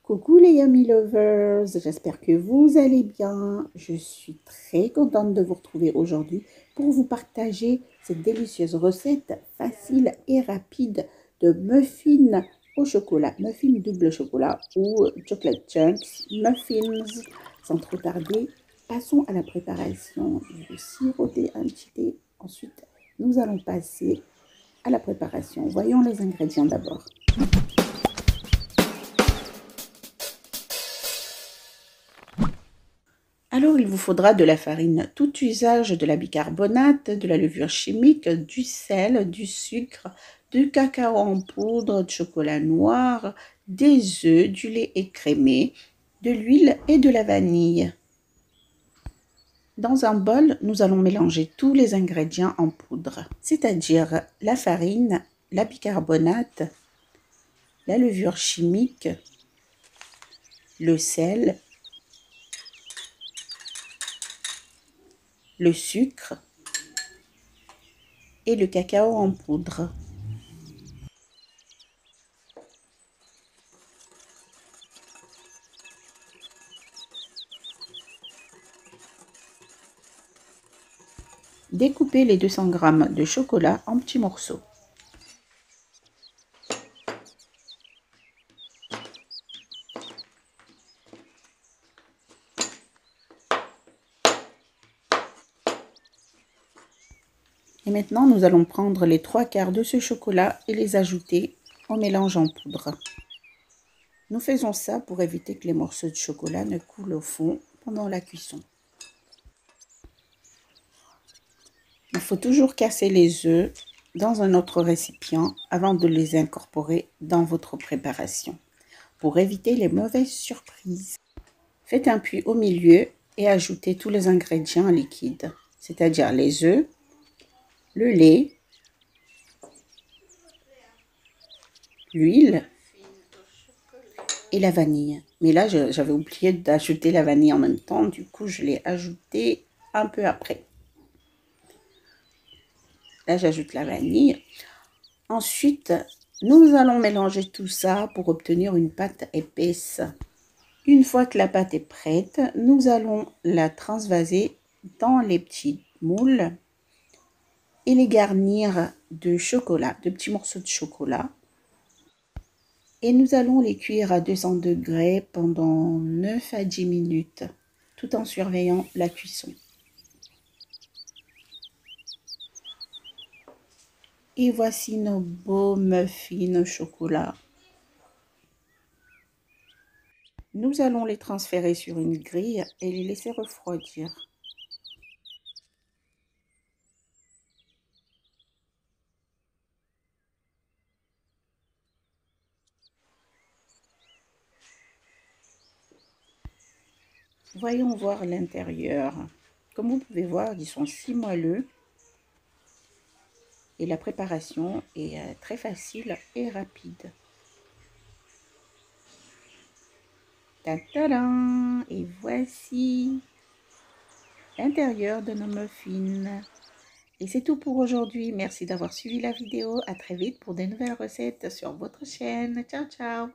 Coucou les Yummy Lovers, j'espère que vous allez bien. Je suis très contente de vous retrouver aujourd'hui pour vous partager cette délicieuse recette facile et rapide de muffins au chocolat, muffins double chocolat ou chocolate chunks muffins. Sans trop tarder, passons à la préparation. Je vais siroter un petit thé. Ensuite, nous allons passer à la préparation. Voyons les ingrédients d'abord. Alors, il vous faudra de la farine tout usage, de la bicarbonate, de la levure chimique, du sel, du sucre, du cacao en poudre, du chocolat noir, des œufs, du lait écrémé, de l'huile et de la vanille. Dans un bol, nous allons mélanger tous les ingrédients en poudre, c'est-à-dire la farine, la bicarbonate, la levure chimique, le sel, le sucre et le cacao en poudre. Découpez les 200 g de chocolat en petits morceaux. Et maintenant, nous allons prendre les 3/4 de ce chocolat et les ajouter au mélange en poudre. Nous faisons ça pour éviter que les morceaux de chocolat ne coulent au fond pendant la cuisson. Il faut toujours casser les œufs dans un autre récipient avant de les incorporer dans votre préparation, pour éviter les mauvaises surprises. Faites un puits au milieu et ajoutez tous les ingrédients liquides, c'est-à-dire les œufs, le lait, l'huile et la vanille. Mais là, j'avais oublié d'ajouter la vanille en même temps, du coup, je l'ai ajouté un peu après. Là, j'ajoute la vanille. Ensuite, nous allons mélanger tout ça pour obtenir une pâte épaisse. Une fois que la pâte est prête, nous allons la transvaser dans les petits moules et les garnir de chocolat, de petits morceaux de chocolat. Et nous allons les cuire à 200 degrés pendant 9 à 10 minutes, tout en surveillant la cuisson. Et voici nos beaux muffins au chocolat. Nous allons les transférer sur une grille et les laisser refroidir. Voyons voir l'intérieur. Comme vous pouvez voir, ils sont si moelleux. Et la préparation est très facile et rapide. Tadam! Et voici l'intérieur de nos muffins. Et c'est tout pour aujourd'hui. Merci d'avoir suivi la vidéo. À très vite pour de nouvelles recettes sur votre chaîne. Ciao, ciao!